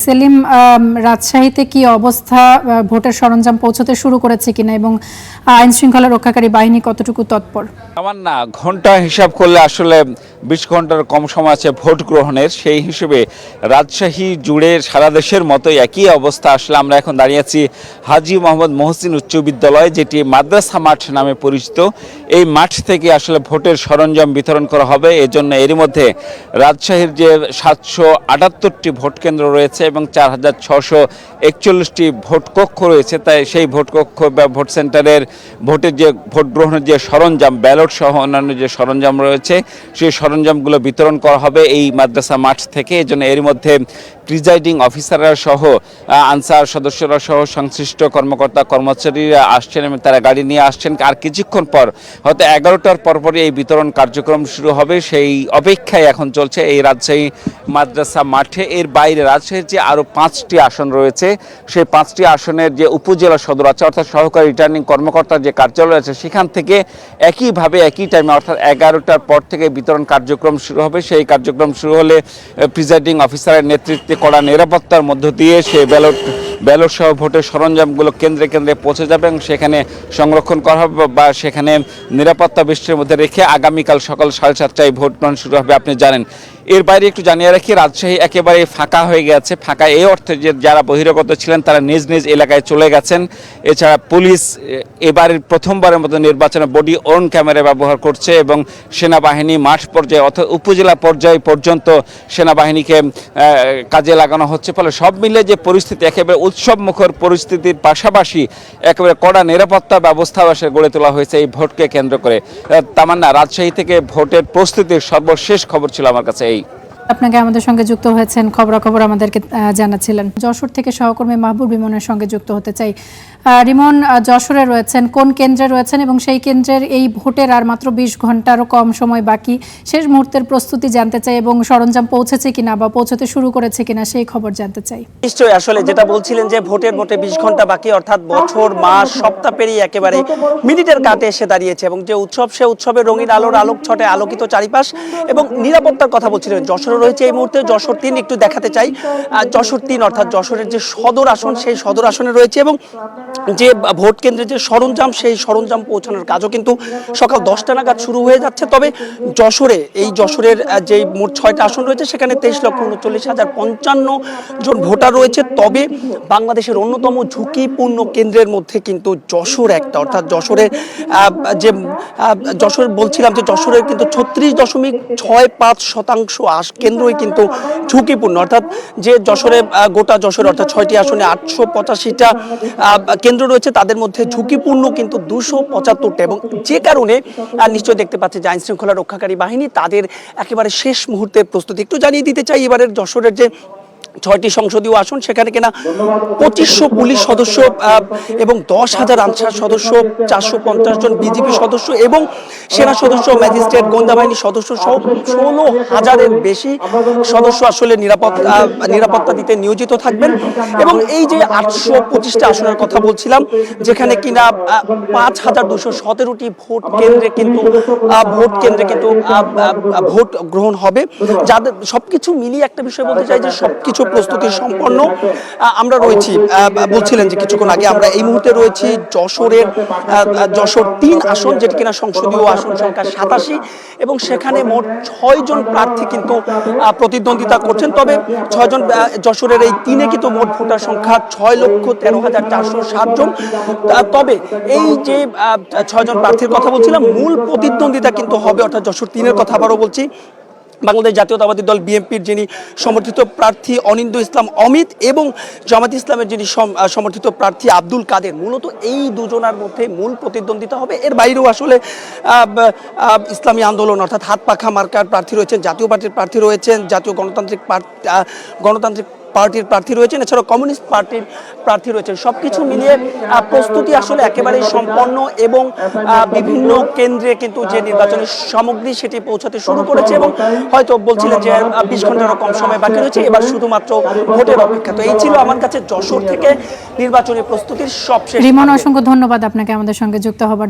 সেলিম, রাজশাহীতে কি অবস্থা? ভোটের সরঞ্জাম পৌঁছতে শুরু করেছে কিনা এবং আইন শৃঙ্খলা রক্ষাকারী বাহিনী কতটুকু তৎপর? আমার না ঘন্টা হিসাব করলে আসলে 20 ঘন্টার কম সময় আছে ভোট গ্রহণের। সেই হিসেবে রাজশাহী জুড়ে সারা দেশের মতোই একই অবস্থা। আসলে আমরা এখন দাঁড়িয়ে আছি হাজী মোহাম্মদ মহসিন উচ্চ বিদ্যালয়, যেটি মাদ্রাসা মাঠ নামে পরিচিত। এই মাঠ থেকে আসলে ভোটের সরঞ্জাম বিতরণ করা হবে। এজন্য এরই মধ্যে রাজশাহীর যে 778টি ভোট কেন্দ্র রয়েছে এবং 4641টি ভোট কক্ষ রয়েছে, তাই সেই ভোট কক্ষ বা ভোট সেন্টারের ভোটের যে ভোট গ্রহণের যে সরঞ্জাম, ব্যালট সহ অন্যান্য যে সরঞ্জাম রয়েছে, সেই সরঞ্জামগুলো বিতরণ করা হবে এই মাদ্রাসা মাঠ থেকে। এজন্য এর মধ্যে প্রিজাইডিং অফিসাররা সহ আনসার সদস্যরা সহ সংশ্লিষ্ট কর্মকর্তা কর্মচারীরা আসছেন এবং তারা গাড়ি নিয়ে আসছেন। আর কিছুক্ষণ পর হয়তো 11টার পরপরই এই বিতরণ কার্যক্রম শুরু হবে। সেই অপেক্ষায় এখন চলছে এই রাজশাহী মাদ্রাসা মাঠে। এর বাইরে রাজশাহীর যে আরও 5টি আসন রয়েছে, সেই 5টি আসনের যে উপজেলা সদর আছে অর্থাৎ সহকারী রিটার্নিং কর্মকর্তার যে কার্যালয় আছে, সেখান থেকে একইভাবে একই টাইমে অর্থাৎ 11টার পর থেকে বিতরণ কার্যক্রম শুরু হবে। সেই কার্যক্রম শুরু হলে প্রিজাইডিং অফিসারের নেতৃত্বে কড়া নিরাপত্তার মধ্য দিয়ে সেই ব্যালট সহ ভোটের সরঞ্জামগুলো কেন্দ্রে কেন্দ্রে পৌঁছে যাবে এবং সেখানে সংরক্ষণ করা হবে বা সেখানে নিরাপত্তা বেষ্টির মধ্যে রেখে আগামীকাল সকাল 7:30টায় ভোট গ্রহণ শুরু হবে। আপনি জানেন, এর বাইরে একটু জানিয়ে রাখি, রাজশাহী একেবারে ফাঁকা হয়ে গেছে। ফাঁকা এই অর্থে যে যারা বহিরাগত ছিলেন তারা নিজ নিজ এলাকায় চলে গেছেন। এছাড়া পুলিশ এবারের প্রথমবারের মতো নির্বাচনে বডি অন ক্যামেরা ব্যবহার করছে এবং সেনাবাহিনী মাঠ পর্যায়ে অর্থাৎ উপজেলা পর্যায় পর্যন্ত সেনাবাহিনীকে কাজে লাগানো হচ্ছে। ফলে সব মিলে যে পরিস্থিতি একেবারে উৎসবমুখর পরিস্থিতির পাশাপাশি একেবারে কড়া নিরাপত্তা ব্যবস্থাও গড়ে তোলা হয়েছে এই ভোটকে কেন্দ্র করে। তামান্না, রাজশাহী থেকে ভোটের প্রস্তুতির সর্বশেষ খবর ছিল আমার কাছে এই। আপনাকে আমাদের সঙ্গে যুক্ত হয়েছেন, খবরাখবর আমাদেরকে জানাচ্ছিলেন। যশোর থেকে সহকর্মী মাহবুব রিমনের সঙ্গে যুক্ত হতে চাই। রিমন, যশোরে রয়েছেন, কোন কেন্দ্রে রয়েছেন এবং সেই কেন্দ্রের এই ভোটের আর মাত্র 20 ঘন্টারও কম সময় বাকি, শেষ মুহূর্তের প্রস্তুতি জানতে চাই এবং সরঞ্জাম পৌঁছেছে কিনা বা পৌঁছতে শুরু করেছে কিনা সেই খবর জানতে চাই। নিশ্চয়ই, আসলে যেটা বলছিলেন যে ভোটে 20 ঘন্টা বাকি, অর্থাৎ বছর মাস সপ্তাহ পেরিয়ে একেবারে মিনিটের কাটে এসে দাঁড়িয়েছে এবং যে উৎসব, সে উৎসবের রঙিন আলোর আলোক ছটে আলোকিত চারিপাশ এবং নিরাপত্তার কথা বলছিলেন। যশোরে রয়েছে এই মুহূর্তে যশোর 3, একটু দেখাতে চাই। যশোর 3 অর্থাৎ যশোরের যে সদর আসন, সেই সদর আসনে রয়েছে এবং যে ভোট কেন্দ্রের যে সরঞ্জাম, সেই সরঞ্জাম পৌঁছানোর কাজও কিন্তু সকাল 10টা নাগাদ শুরু হয়ে যাচ্ছে। তবে যশোরের যে মোট 6টা আসন রয়েছে, সেখানে 23,39,055 জন ভোটার রয়েছে। তবে বাংলাদেশের অন্যতম ঝুঁকিপূর্ণ কেন্দ্রের মধ্যে কিন্তু যশোর একটা, অর্থাৎ যশোর বলছিলাম যে যশোরের কিন্তু 36.65% কেন্দ্রই কিন্তু ঝুঁকিপূর্ণ। অর্থাৎ যে যশোরে গোটা যশোরে অর্থাৎ 6টি আসনে 885টা কেন্দ্র রয়েছে, তাদের মধ্যে ঝুঁকিপূর্ণ কিন্তু 275টা এবং যে কারণে নিশ্চয় দেখতে পাচ্ছে যে আইন শৃঙ্খলা রক্ষাকারী বাহিনী তাদের একেবারে শেষ মুহূর্তের প্রস্তুতি। একটু জানিয়ে দিতে চাই, এবারের যশোরের যে 6টি সংসদীয় আসন, সেখানে কিনা 2500 পুলিশ সদস্য এবং 10,000 আনসার সদস্য, 450 জন বিজিবি সদস্য এবং সেনা সদস্য, ম্যাজিস্ট্রেট, গোয়েন্দা বাহিনীর সদস্য সহ 16,000-এর বেশি সদস্য আসলে নিরাপত্তা দিতে নিয়োজিত থাকবেন। এবং এই যে 825টা আসনের কথা বলছিলাম, যেখানে কিনা 5,217টি ভোট কেন্দ্রে কিন্তু ভোট গ্রহণ হবে। যাদের সবকিছু মিলিয়ে একটা বিষয় বলতে চাই যে সবকিছু প্রস্তুতি সম্পন্ন। আমরা রয়েছি, বলছিলেন যে কিছুক্ষণ আগে, আমরা এই মুহূর্তে রয়েছি যশোর 3 আসন, যেটি কিনা সংসদীয় আসন সংখ্যা 87 এবং সেখানে মোট 6 জন প্রার্থী কিন্তু প্রতিদ্বন্দ্বিতা করছেন। তবে 6 জন যশোরের এই 3-এ কিন্তু মোট ভোটার সংখ্যা 6,13,460 জন। তবে এই যে 6 জন প্রার্থীর কথা বলছিলাম, মূল প্রতিদ্বন্দ্বিতা কিন্তু হবে, অর্থাৎ যশোর 3-এর কথা আবারও বলছি, বাংলাদেশ জাতীয়তাবাদী দল বিএনপির যিনি সমর্থিত প্রার্থী অনিন্দ্য ইসলাম অমিত এবং জামাত ইসলামের যিনি সমর্থিত প্রার্থী আব্দুল কাদের, মূলত এই দুজনের মধ্যে মূল প্রতিদ্বন্দ্বিতা হবে। এর বাইরেও আসলে ইসলামী আন্দোলন অর্থাৎ হাত পাখা মার্কার প্রার্থী রয়েছেন, জাতীয় পার্টির প্রার্থী রয়েছেন, জাতীয় গণতান্ত্রিক পার্টির প্রার্থী রয়েছেন, এছাড়াও কমিউনিস্ট পার্টির প্রার্থী রয়েছেন। সবকিছু মিলিয়ে প্রস্তুতি আসলে একেবারেই সম্পন্ন এবং বিভিন্ন কেন্দ্রে কিন্তু যে নির্বাচনী সামগ্রী সেটি পৌঁছাতে শুরু করেছে এবং হয়তো বলছিলেন যে 20 ঘন্টারও কম সময় বাকি রয়েছে, এবার শুধুমাত্র ভোটের অপেক্ষা। তো এই ছিল আমার কাছে যশোর থেকে নির্বাচনী প্রস্তুতির সবশেষ। রিমন, অসংখ্য ধন্যবাদ আপনাকে আমাদের সঙ্গে যুক্ত হবার জন্য।